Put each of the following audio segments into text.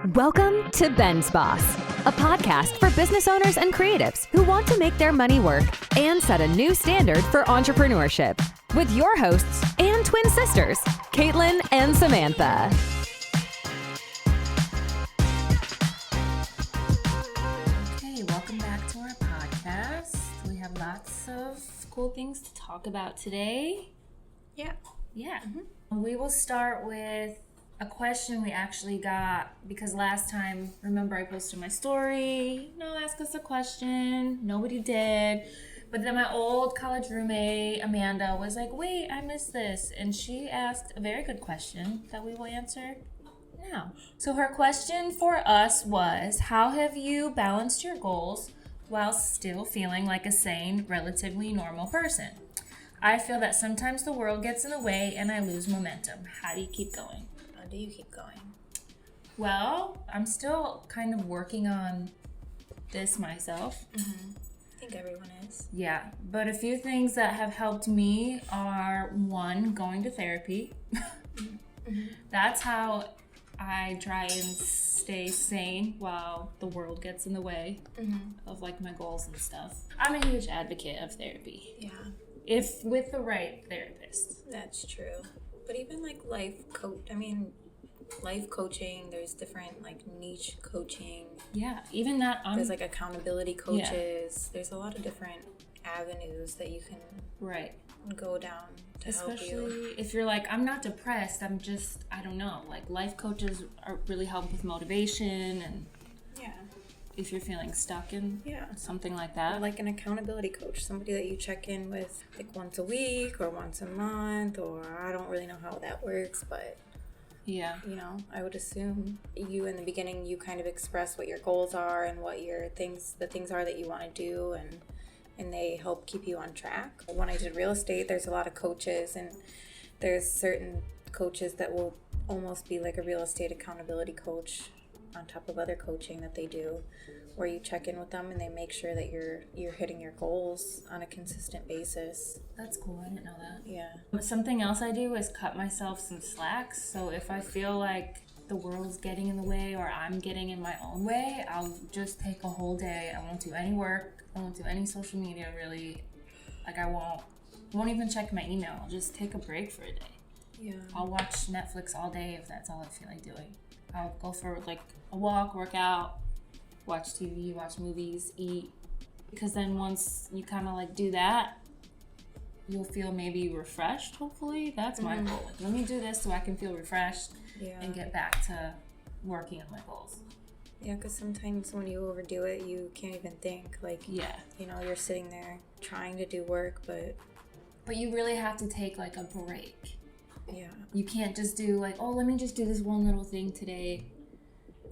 Welcome to BENSBOSS, a podcast for business owners and creatives who want to make their money work and set a new standard for entrepreneurship. With your hosts and twin sisters, Caitlin and Samantha. Okay, welcome back to our podcast. We have lots of cool things to talk about today. Yeah. Mm-hmm. We will start with a question we actually got because last time, remember I posted my story, ask us a question. Nobody did. But then my old college roommate, Amanda, was like, wait, I missed this. And she asked a very good question that we will answer now. So her question for us was, how have you balanced your goals while still feeling like a sane, relatively normal person? I feel that sometimes the world gets in the way and I lose momentum. How do you keep going? Do you keep going? Well, I'm still kind of working on this myself. Mm-hmm. I think everyone is. Yeah, but a few things that have helped me are, one, going to therapy. Mm-hmm. That's how I try and stay sane while the world gets in the way of like my goals and stuff. I'm a huge advocate of therapy. Yeah. If with the right therapist. That's true. But even like life coaching, there's different like niche coaching. Yeah, even that. There's like accountability coaches. Yeah. There's a lot of different avenues that you can go down to Especially help you. If you're like, I'm not depressed, I don't know. Like life coaches really help with motivation and if you're feeling stuck in something like that. Or like an accountability coach, somebody that you check in with like once a week or once a month, or I don't really know how that works, but I would assume you in the beginning, you kind of express what your goals are and what the things are that you want to do, and they help keep you on track. When I did real estate, there's a lot of coaches, and there's certain coaches that will almost be like a real estate accountability coach on top of other coaching that they do, where you check in with them and they make sure that you're hitting your goals on a consistent basis. That's cool. I didn't know that. Yeah. Something else I do is cut myself some slack. So if I feel like the world's getting in the way or I'm getting in my own way, I'll just take a whole day. I won't do any work. I won't do any social media really. Like I won't even check my email. I'll just take a break for a day. Yeah. I'll watch Netflix all day if that's all I feel like doing. I'll go for like a walk, work out, watch TV, watch movies, eat. Because then once you kind of like do that, you'll feel maybe refreshed, hopefully. That's my goal. Like, let me do this so I can feel refreshed and get back to working on my goals. Yeah, because sometimes when you overdo it, you can't even think. Like, you're sitting there trying to do work, but you really have to take like a break. Yeah. You can't just do like, oh, let me just do this one little thing today.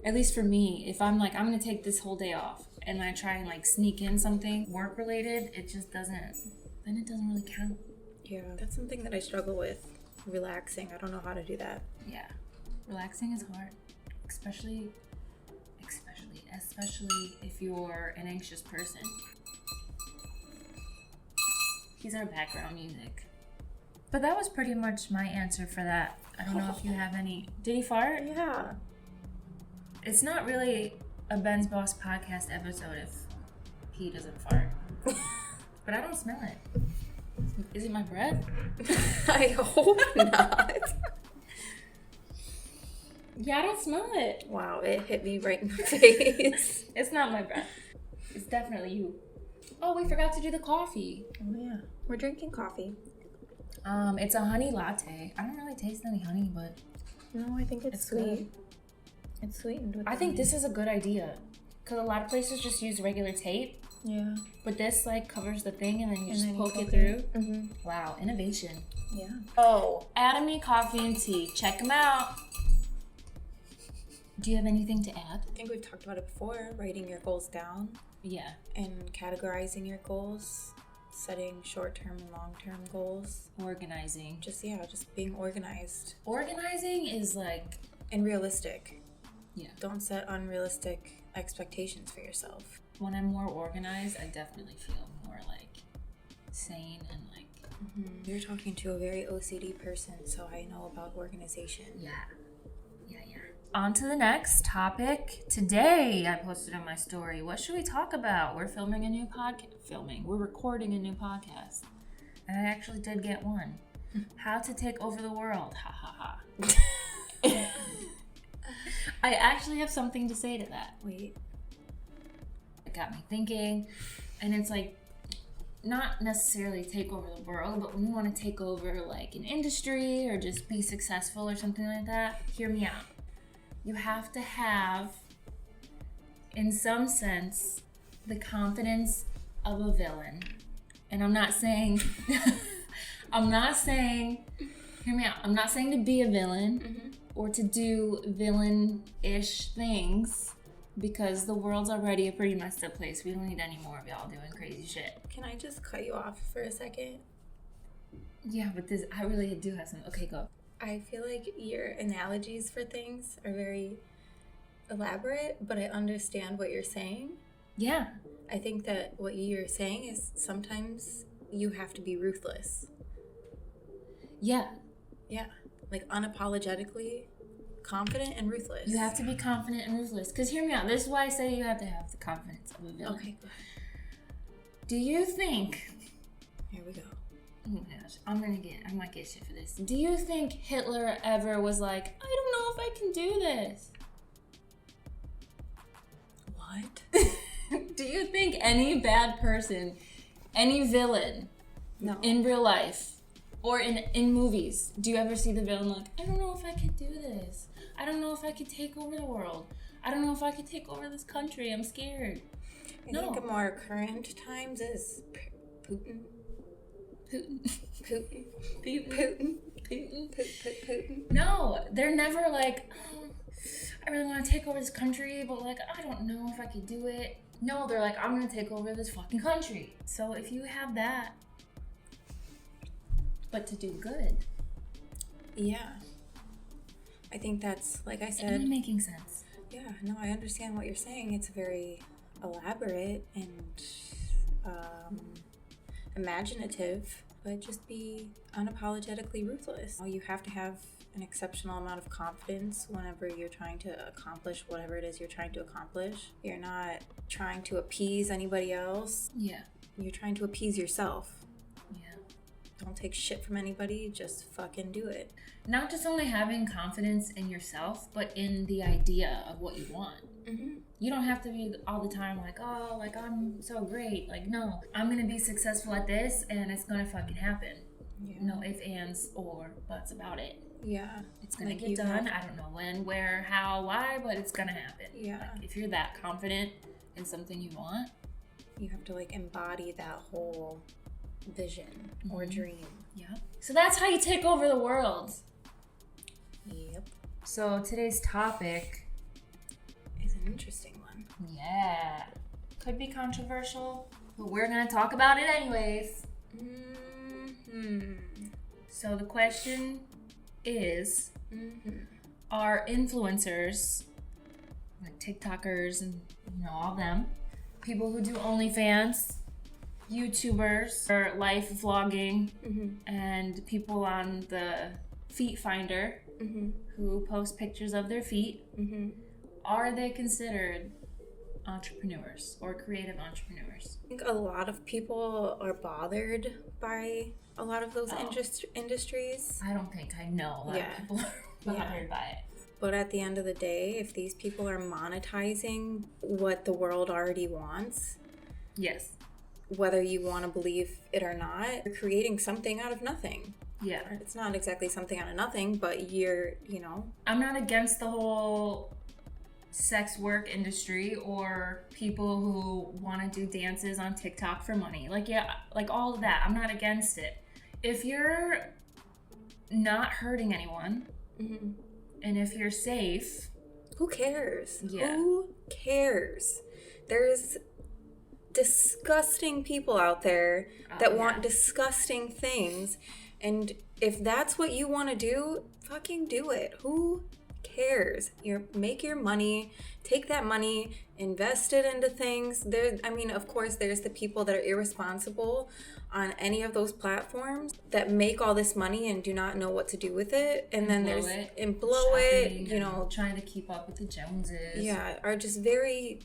At least for me, if I'm like, I'm going to take this whole day off and I try and like sneak in something work related, it doesn't really count. Yeah. That's something that I struggle with. Relaxing. I don't know how to do that. Yeah. Relaxing is hard. Especially if you're an anxious person. He's our background music. But that was pretty much my answer for that. I don't know if you have any. Did he fart? Yeah. It's not really a BENSBOSS podcast episode if he doesn't fart. But I don't smell it. Is it my breath? I hope not. Yeah, I don't smell it. Wow, it hit me right in the face. It's not my breath. It's definitely you. Oh, we forgot to do the coffee. Oh, yeah. We're drinking coffee. It's a honey latte. I don't really taste any honey, but no, I think it's sweet. Good. It's sweetened with I think this is a good idea because a lot of places just use regular tape. Yeah. But this like covers the thing and then you just poke it through. Mm-hmm. Wow, innovation. Yeah. Oh, Atomy Coffee and Tea. Check them out. Do you have anything to add? I think we've talked about it before. Writing your goals down. Yeah. And categorizing your goals. Setting short-term and long-term goals. Organizing. Just being organized. Organizing is like... And realistic. Yeah. Don't set unrealistic expectations for yourself. When I'm more organized, I definitely feel more like sane and like... Mm-hmm. You're talking to a very OCD person, so I know about organization. Yeah. on to the next topic. Today, I posted on my story, what should we talk about? We're filming a new podcast. We're recording a new podcast. And I actually did get one. How to take over the world. Ha ha ha. I actually have something to say to that. Wait. It got me thinking. And it's like, not necessarily take over the world, but when you want to take over like an industry or just be successful or something like that, hear me out. You have to have, in some sense, the confidence of a villain. And I'm not saying, hear me out. I'm not saying to be a villain or to do villain-ish things, because the world's already a pretty messed up place. We don't need any more of y'all doing crazy shit. Can I just cut you off for a second? Yeah, but I really do have some. Okay, go. I feel like your analogies for things are very elaborate, but I understand what you're saying. Yeah. I think that what you're saying is sometimes you have to be ruthless. Yeah. Yeah. Like unapologetically confident and ruthless. You have to be confident and ruthless. Because hear me out. This is why I say you have to have the confidence of a villain. Okay, go ahead. Do you think... Here we go. Oh my gosh. I might get shit for this. Do you think Hitler ever was like, I don't know if I can do this? What? Do you think any bad person, any villain in real life or in movies, do you ever see the villain like, I don't know if I could do this. I don't know if I could take over the world. I don't know if I could take over this country. I'm scared. I think a more current times is Putin. No, they're never like, oh, I really want to take over this country, but like, I don't know if I could do it. No, they're like, I'm going to take over this fucking country. So if you have that, but to do good. Yeah. I think that's, like I said... It's making sense. Yeah, no, I understand what you're saying. It's very elaborate and imaginative, but just be unapologetically ruthless. You have to have an exceptional amount of confidence whenever you're trying to accomplish whatever it is you're trying to accomplish. You're not trying to appease anybody else. Yeah. You're trying to appease yourself. Yeah. Don't take shit from anybody, just fucking do it. Not just only having confidence in yourself, but in the idea of what you want. Mm-hmm. You don't have to be all the time like, oh, like I'm so great. Like, no, I'm going to be successful at this and it's going to fucking happen. Yeah. No ifs, ands, or buts about it. Yeah. It's going to get done. I don't know when, where, how, why, but it's going to happen. Yeah. Like, if you're that confident in something you want, you have to like embody that whole vision or dream. Yeah. So that's how you take over the world. Yep. So today's topic is an interesting one. Yeah. Could be controversial, but we're going to talk about it anyways. Mm-hmm. So the question is, are influencers, like TikTokers and all them, people who do OnlyFans, YouTubers, or life vlogging, and people on the Feet Finder who post pictures of their feet, are they considered entrepreneurs or creative entrepreneurs? I think a lot of people are bothered by a lot of those industries. I don't think I know a lot of people are bothered by it. But at the end of the day, if these people are monetizing what the world already wants, yes, whether you want to believe it or not, you're creating something out of nothing. Yeah. It's not exactly something out of nothing, but you're, I'm not against the whole sex work industry or people who want to do dances on TikTok for money. Like, yeah, like all of that. I'm not against it. If you're not hurting anyone and if you're safe, who cares? Yeah. Who cares? There's disgusting people out there that want disgusting things. And if that's what you want to do, fucking do it. Who cares? Make your money, take that money, invest it into things. Of course, there's the people that are irresponsible on any of those platforms that make all this money and do not know what to do with it. And then blow it, trying to keep up with the Joneses. Yeah, are just very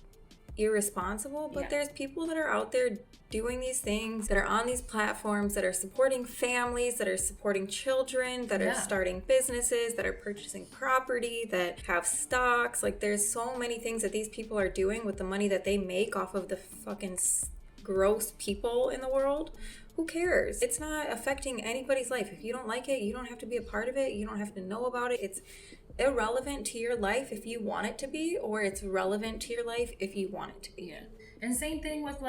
irresponsible. But there's people that are out there doing these things, that are on these platforms, that are supporting families, that are supporting children, that are starting businesses, that are purchasing property, that have stocks. Like, there's so many things that these people are doing with the money that they make off of the fucking gross people in the world. Who cares? It's not affecting anybody's life. If you don't like it, you don't have to be a part of it. You don't have to know about it. It's irrelevant to your life if you want it to be, or it's relevant to your life if you want it to be. Yeah. And same thing with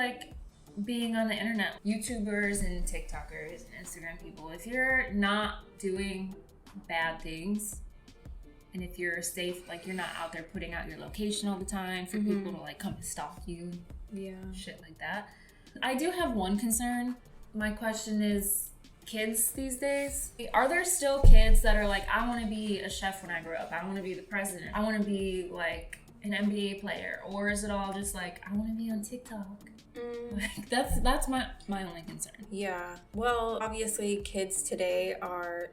being on the internet. YouTubers and TikTokers and Instagram people. If you're not doing bad things, and if you're safe, you're not out there putting out your location all the time for people to come and stalk you. Yeah. Shit like that. I do have one concern. My question is, kids these days, are there still kids that are I want to be a chef when I grow up, I want to be the president, I want to be an NBA player, or is it all just I want to be on TikTok? That's my only concern. Yeah, well, obviously kids today are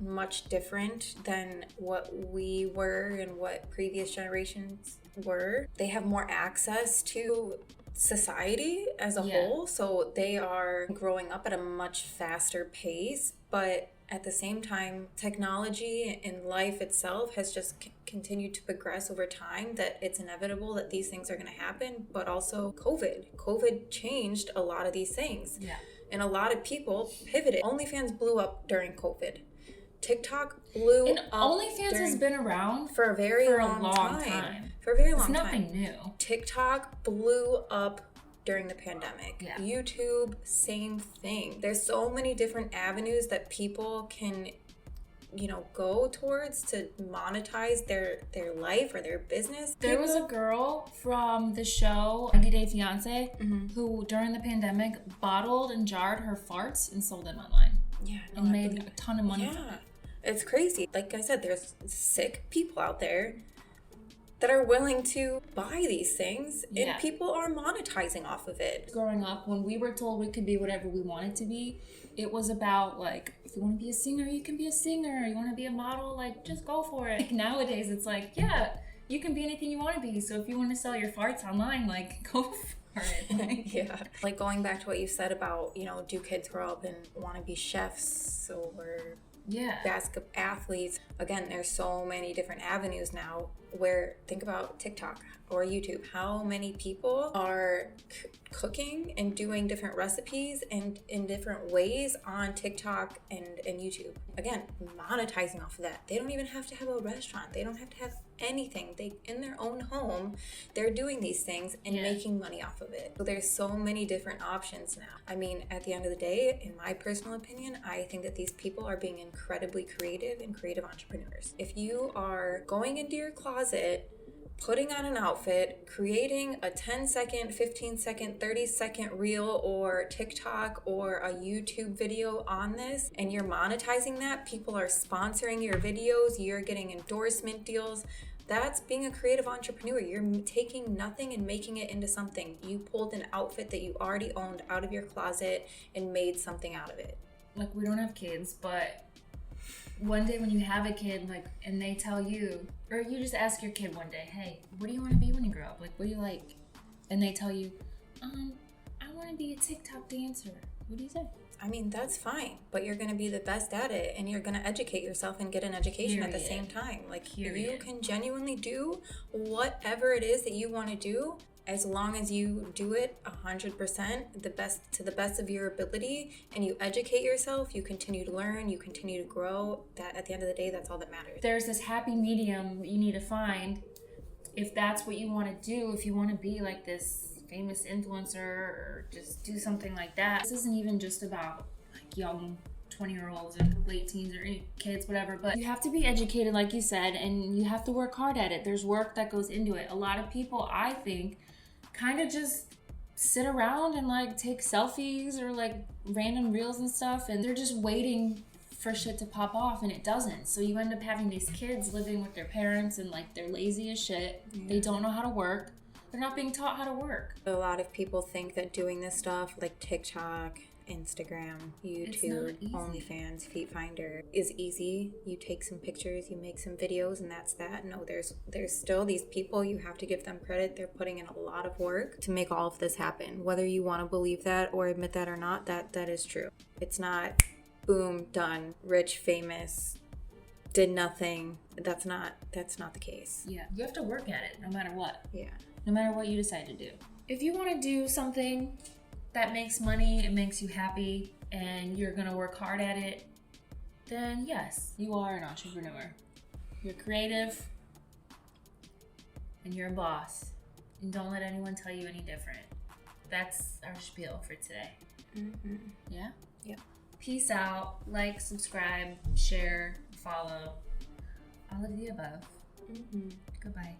much different than what we were and what previous generations were. They have more access to society as a whole, so they are growing up at a much faster pace, but at the same time, technology and life itself has just continued to progress over time, that it's inevitable that these things are going to happen. But also COVID changed a lot of these things, and a lot of people pivoted. OnlyFans blew up during COVID. TikTok blew up. OnlyFans has been around for a very long time. For a very long time. It's nothing new. TikTok blew up during the pandemic. Yeah. YouTube, same thing. There's so many different avenues that people can, go towards to monetize their life or their business. There was a girl from the show 90 Day Fiance who during the pandemic bottled and jarred her farts and sold them online. Yeah. And made a ton of money from it. It's crazy. Like I said, there's sick people out there that are willing to buy these things, and people are monetizing off of it. Growing up, when we were told we could be whatever we wanted to be, it was about if you want to be a singer, you can be a singer. You want to be a model, just go for it. Nowadays, it's you can be anything you want to be. So if you want to sell your farts online, go for it. Yeah. Going back to what you said about, do kids grow up and want to be chefs or basketball athletes? Again, there's so many different avenues now where, think about TikTok or YouTube. How many people are cooking and doing different recipes and in different ways on TikTok and YouTube? Again, monetizing off of that. They don't even have to have a restaurant. They don't have to have anything. They, in their own home, they're doing these things and making money off of it. So there's so many different options now. At the end of the day, in my personal opinion, I think that these people are being incredibly creative and creative entrepreneurs. If you are going into your closet, putting on an outfit, creating a 10-second, 15-second, 30-second reel or TikTok or a YouTube video on this, and you're monetizing that, people are sponsoring your videos, you're getting endorsement deals, that's being a creative entrepreneur. You're taking nothing and making it into something. You pulled an outfit that you already owned out of your closet and made something out of it. We don't have kids, but one day when you have a kid, and they tell you, or you just ask your kid one day, hey, what do you want to be when you grow up? What do you like? And they tell you, I want to be a TikTok dancer. What do you say? That's fine, but you're going to be the best at it, and you're going to educate yourself and get an education at the same time. You can genuinely do whatever it is that you want to do, as long as you do it 100%, to the best of your ability, and you educate yourself, you continue to learn, you continue to grow. That at the end of the day, that's all that matters. There's this happy medium you need to find if that's what you want to do, if you want to be this famous influencer or just do something like that. This isn't even just about young 20-year-olds and late teens or kids, whatever, but you have to be educated, like you said, and you have to work hard at it. There's work that goes into it. A lot of people, I think, kind of just sit around and take selfies or random reels and stuff, and they're just waiting for shit to pop off, and it doesn't. So you end up having these kids living with their parents, and like they're lazy as shit. They don't know how to work. They're not being taught how to work. A lot of people think that doing this stuff like TikTok, Instagram, YouTube, OnlyFans, Feet Finder is easy. You take some pictures, you make some videos, and that's that. No, there's still these people, you have to give them credit. They're putting in a lot of work to make all of this happen. Whether you want to believe that or admit that or not, that is true. It's not boom, done, rich, famous, did nothing. That's not the case. Yeah, you have to work at it no matter what. Yeah. No matter what you decide to do. If you want to do something that makes money, it makes you happy, and you're going to work hard at it, then yes, you are an entrepreneur. You're creative, and you're a boss. And don't let anyone tell you any different. That's our spiel for today. Mm-hmm. Yeah? Yep. Peace out. Like, subscribe, share, follow. All of the above. Mm-hmm. Goodbye.